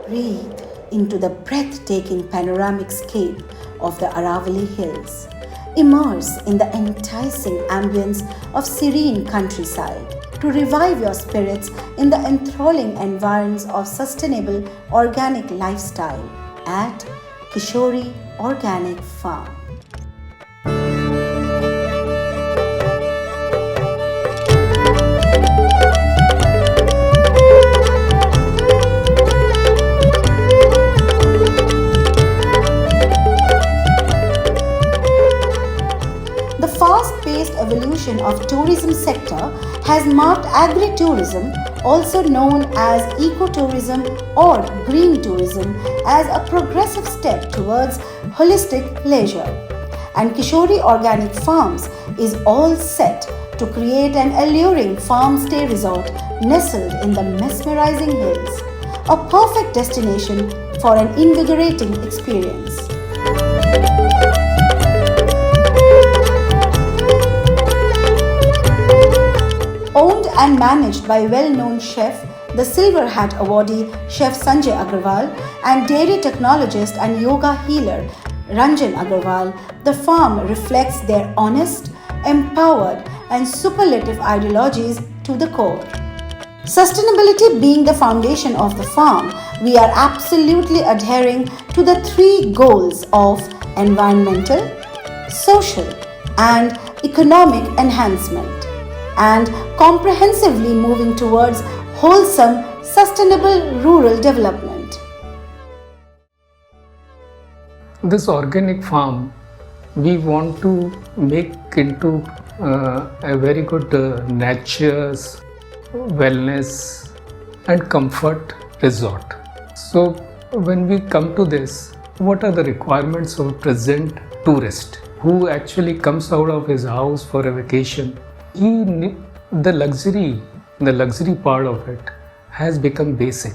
Breathe into the breathtaking panoramic scape of the Aravalli Hills. Immerse in the enticing ambience of serene countryside to revive your spirits in the enthralling environs of sustainable organic lifestyle at Kishori Organic Farm. The fast-paced evolution of tourism sector has marked agri-tourism, also known as ecotourism or green tourism, as a progressive step towards holistic leisure. And Kishori Organic Farms is all set to create an alluring farm stay resort nestled in the mesmerizing hills, a perfect destination for an invigorating experience. Owned and managed by well-known chef, the Silver Hat awardee Chef Sanjay Agarwal and dairy technologist and yoga healer Ranjan Agarwal, the farm reflects their honest, empowered and superlative ideologies to the core. Sustainability being the foundation of the farm, we are absolutely adhering to the three goals of environmental, social and economic enhancement, and comprehensively moving towards wholesome, sustainable rural development. This organic farm, we want to make into a very good nature's wellness and comfort resort. So when we come to this, what are the requirements of a present tourist who actually comes out of his house for a vacation? The luxury part of it has become basic.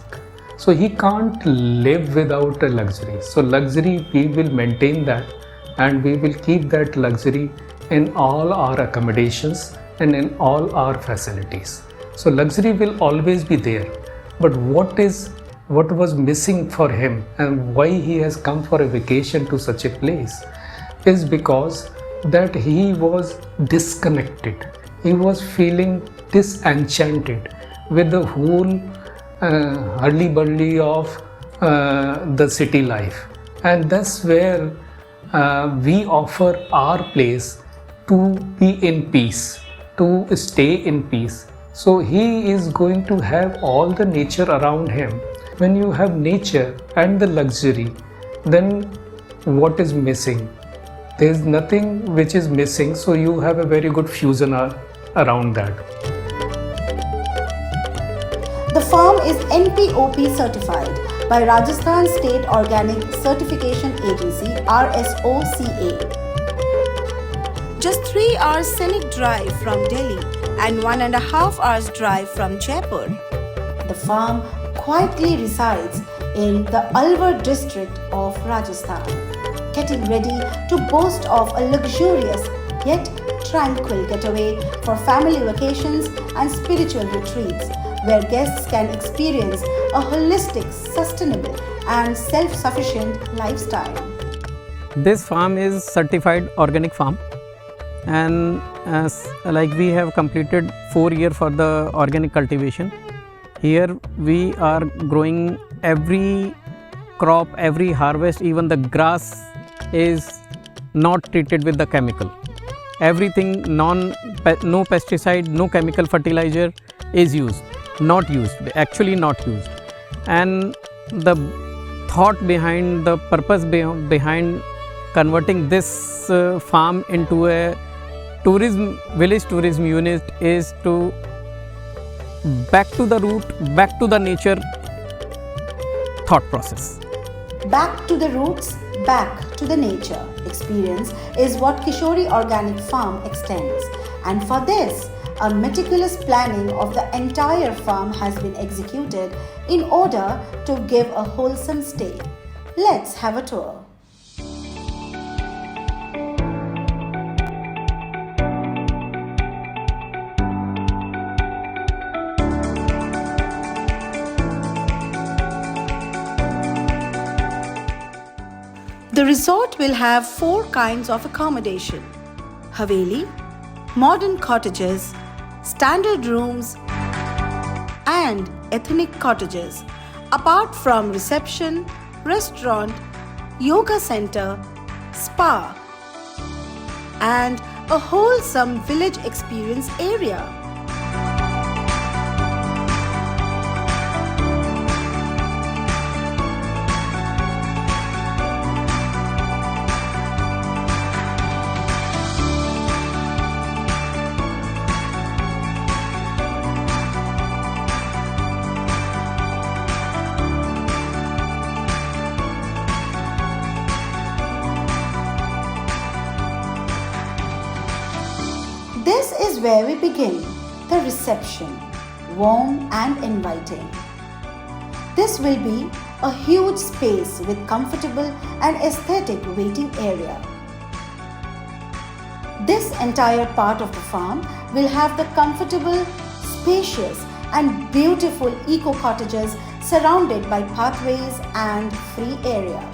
So he can't live without a luxury. So luxury, we will maintain that and we will keep that luxury in all our accommodations and in all our facilities. So luxury will always be there. But what was missing for him and why he has come for a vacation to such a place is because that he was disconnected. He was feeling disenchanted with the whole hurly-burly of the city life. And that's where we offer our place to be in peace, to stay in peace. So he is going to have all the nature around him. When you have nature and the luxury, then what is missing? There is nothing which is missing, so you have a very good fusion around that. The farm is NPOP certified by Rajasthan State Organic Certification Agency RSOCA. Just 3 hours scenic drive from Delhi and 1.5 hours drive from Jaipur. The farm quietly resides in the Alwar district of Rajasthan, getting ready to boast of a luxurious yet tranquil getaway for family vacations and spiritual retreats, where guests can experience a holistic, sustainable and self-sufficient lifestyle. This farm is certified organic farm, and we have completed 4 years for the organic cultivation. Here we are growing every crop, every harvest, even the grass is not treated with the chemical. Everything no pesticide, no chemical fertilizer is used, actually not used. And the thought behind, the purpose behind converting this farm into a village tourism unit is to back to the root, back to the nature thought process. Back to the roots, back to the nature experience is what Kishori Organic Farm extends. And for this, a meticulous planning of the entire farm has been executed in order to give a wholesome stay. Let's have a tour. The resort will have 4 kinds of accommodation: Haveli, modern cottages, standard rooms, and ethnic cottages, apart from reception, restaurant, yoga center, spa, and a wholesome village experience area. This is where we begin, the reception, warm and inviting. This will be a huge space with comfortable and aesthetic waiting area. This entire part of the farm will have the comfortable, spacious and beautiful eco cottages surrounded by pathways and free area.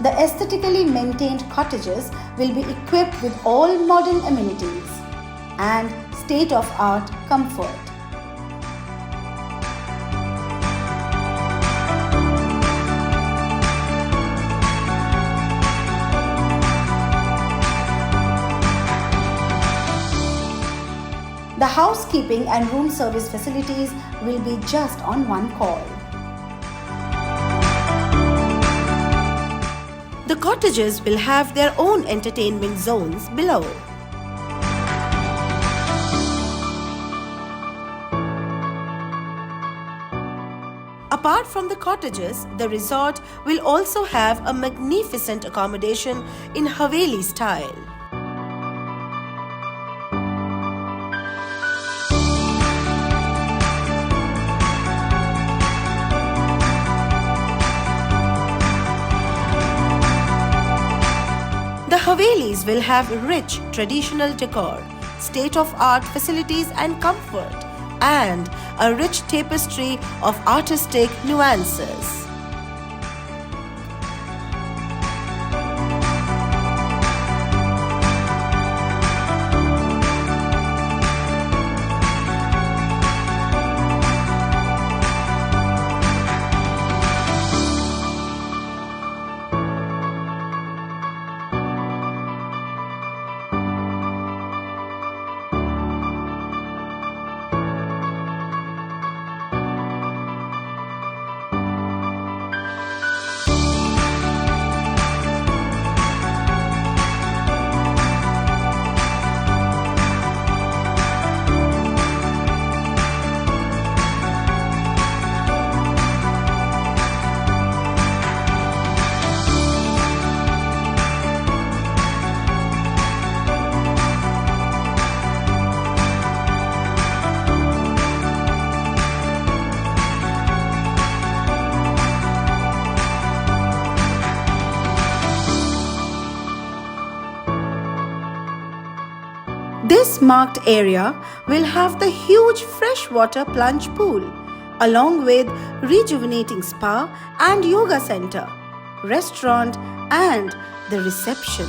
The aesthetically maintained cottages will be equipped with all modern amenities and state-of-art comfort. The housekeeping and room service facilities will be just on one call. The cottages will have their own entertainment zones below. Apart from the cottages, the resort will also have a magnificent accommodation in Haveli style. The Havelis will have rich traditional decor, state-of-art facilities and comfort, and a rich tapestry of artistic nuances. This marked area will have the huge freshwater plunge pool, along with rejuvenating spa and yoga center, restaurant, and the reception.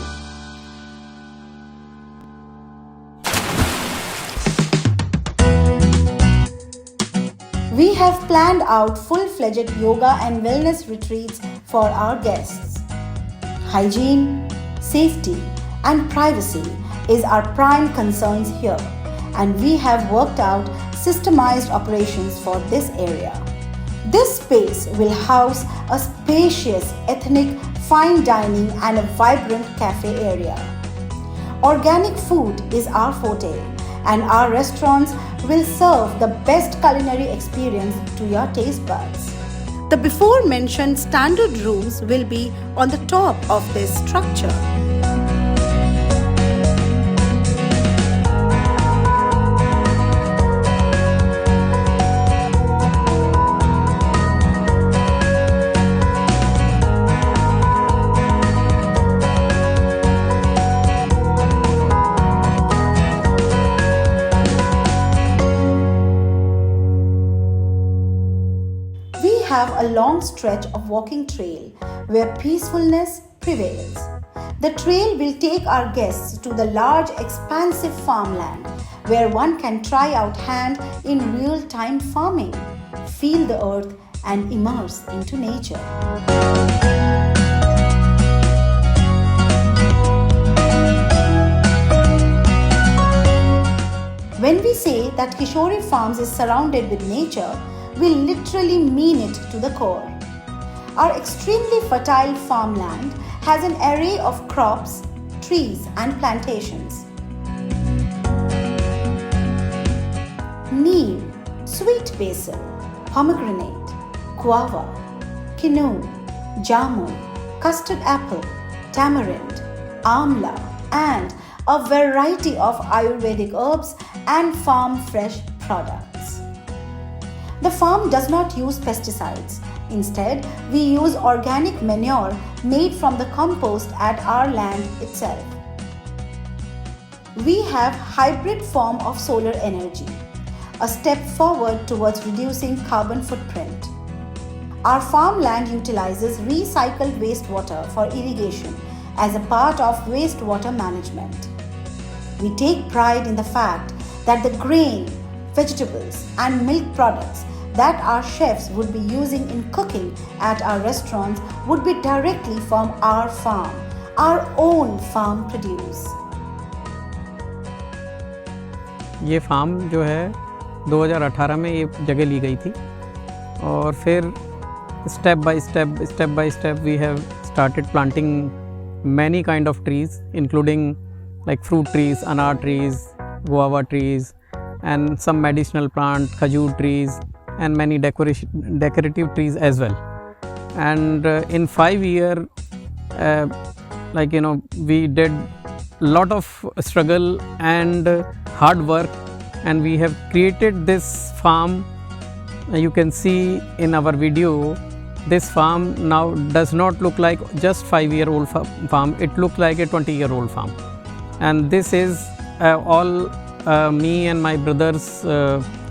We have planned out full-fledged yoga and wellness retreats for our guests. Hygiene, safety, and privacy is our prime concerns here, and we have worked out systemized operations for this area. This space will house a spacious ethnic fine dining and a vibrant cafe area. Organic food is our forte, and our restaurants will serve the best culinary experience to your taste buds. The before mentioned standard rooms will be on the top of this structure. Have a long stretch of walking trail where peacefulness prevails. The trail will take our guests to the large expansive farmland where one can try out hand in real-time farming, feel the earth and immerse into nature. When we say that Kishori Farms is surrounded with nature, we literally mean it to the core. Our extremely fertile farmland has an array of crops, trees and plantations. Neem, sweet basil, pomegranate, guava, quinoa, jamun, custard apple, tamarind, amla and a variety of Ayurvedic herbs and farm fresh products. The farm does not use pesticides. Instead, we use organic manure made from the compost at our land itself. We have hybrid form of solar energy, a step forward towards reducing carbon footprint. Our farmland utilizes recycled wastewater for irrigation as a part of wastewater management. We take pride in the fact that the grain, vegetables and milk products that our chefs would be using in cooking at our restaurants would be directly from our farm, our own farm produce. ये farm जो है 2018 में ये जगह ली गई थी और फिर step by step we have started planting many kind of trees including like fruit trees, anar trees, guava trees and some medicinal plant, khajur trees and many decorative trees as well. And in 5 years, we did lot of struggle and hard work, and we have created this farm. You can see in our video, this farm now does not look like just 5-year-old farm. It looks like a 20-year-old farm, and this is all me and my brothers'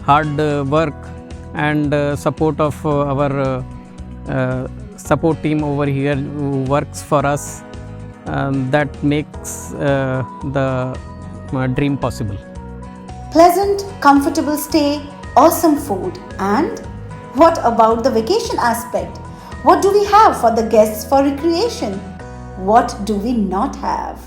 hard work and support of our support team over here who works for us, that makes the dream possible. Pleasant, comfortable stay, awesome food, and what about the vacation aspect? What do we have for the guests for recreation? What do we not have?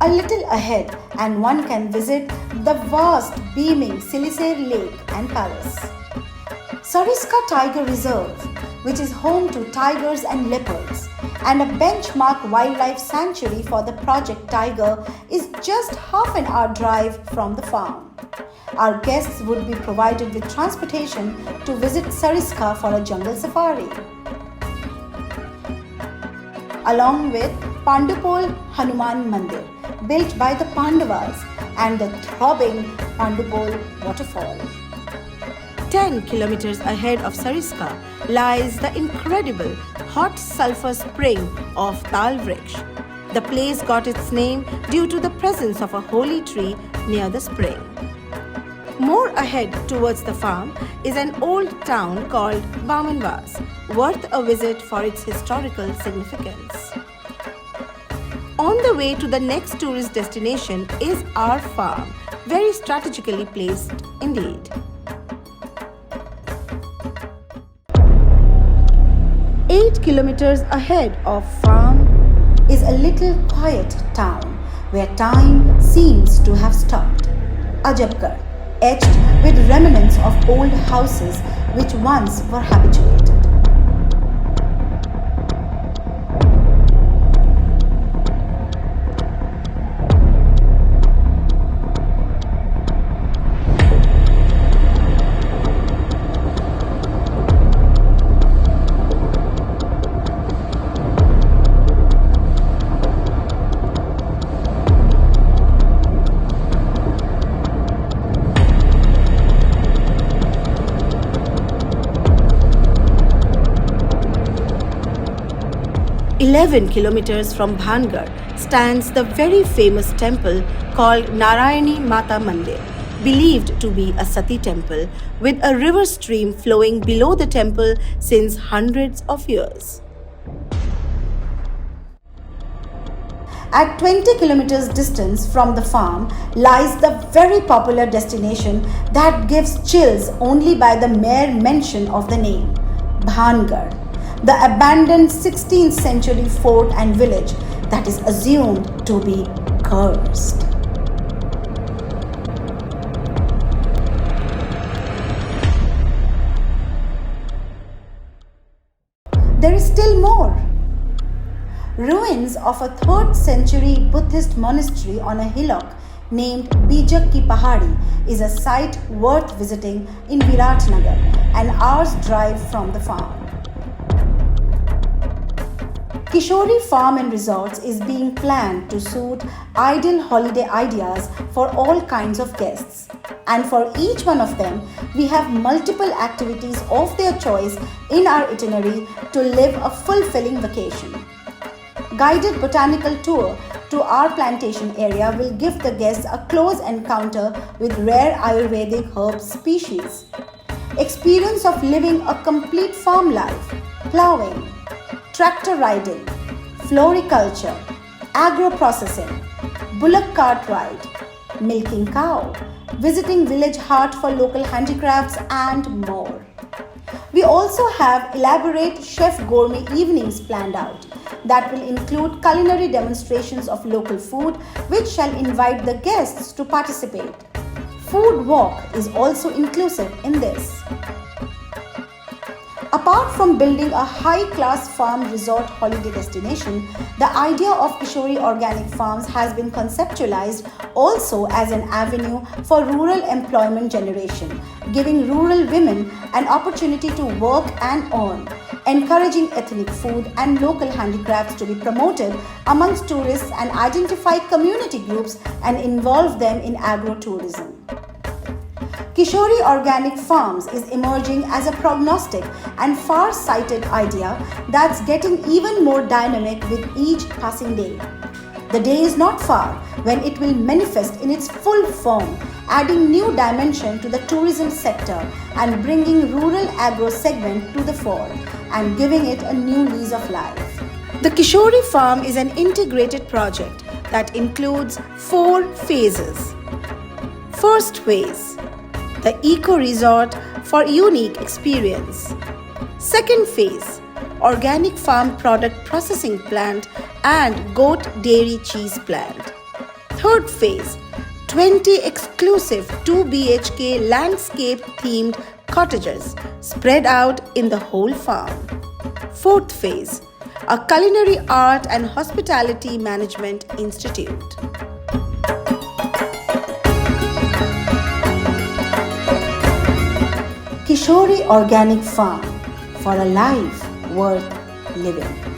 A little ahead and one can visit the vast beaming Silisere Lake and Palace. Sariska Tiger Reserve, which is home to tigers and leopards, and a benchmark wildlife sanctuary for the Project Tiger, is just half an hour drive from the farm. Our guests would be provided with transportation to visit Sariska for a jungle safari, along with Pandupol Hanuman Mandir, built by the Pandavas, and the throbbing Pandupol waterfall. 10 kilometers ahead of Sariska lies the incredible hot sulfur spring of Tal Vriksh. The place got its name due to the presence of a holy tree near the spring. More ahead towards the farm is an old town called Bamanvas, worth a visit for its historical significance. On the way to the next tourist destination is our farm, very strategically placed indeed. 8 kilometers ahead of farm is a little quiet town where time seems to have stopped. Ajabgarh, etched with remnants of old houses which once were habituated. 11 kilometers from Bhangarh stands the very famous temple called Narayani Mata Mandir, believed to be a Sati temple with a river stream flowing below the temple since hundreds of years. At 20 kilometers distance from the farm lies the very popular destination that gives chills only by the mere mention of the name, Bhangarh, the abandoned 16th century fort and village that is assumed to be cursed. There is still more. Ruins of a 3rd century Buddhist monastery on a hillock named Bijak Ki Pahadi is a site worth visiting in Viratnagar, an hour's drive from the farm. Kishori Farm and Resorts is being planned to suit ideal holiday ideas for all kinds of guests. And for each one of them, we have multiple activities of their choice in our itinerary to live a fulfilling vacation. Guided botanical tour to our plantation area will give the guests a close encounter with rare Ayurvedic herb species. Experience of living a complete farm life, plowing, tractor riding, floriculture, agro-processing, bullock cart ride, milking cow, visiting village hut for local handicrafts and more. We also have elaborate chef gourmet evenings planned out that will include culinary demonstrations of local food which shall invite the guests to participate. Food walk is also inclusive in this. Apart from building a high-class farm resort holiday destination, the idea of Kishori Organic Farms has been conceptualized also as an avenue for rural employment generation, giving rural women an opportunity to work and earn, encouraging ethnic food and local handicrafts to be promoted amongst tourists and identify community groups and involve them in agro-tourism. Kishori Organic Farms is emerging as a prognostic and far-sighted idea that's getting even more dynamic with each passing day. The day is not far when it will manifest in its full form, adding new dimension to the tourism sector and bringing rural agro segment to the fore and giving it a new lease of life. The Kishori Farm is an integrated project that includes 4 phases. First phase, the eco resort for unique experience. Second phase, organic farm product processing plant and goat dairy cheese plant. Third phase, 20 exclusive 2 BHK landscape themed cottages spread out in the whole farm. Fourth phase, a culinary art and hospitality management institute. Kishori Organic Farm, for a life worth living.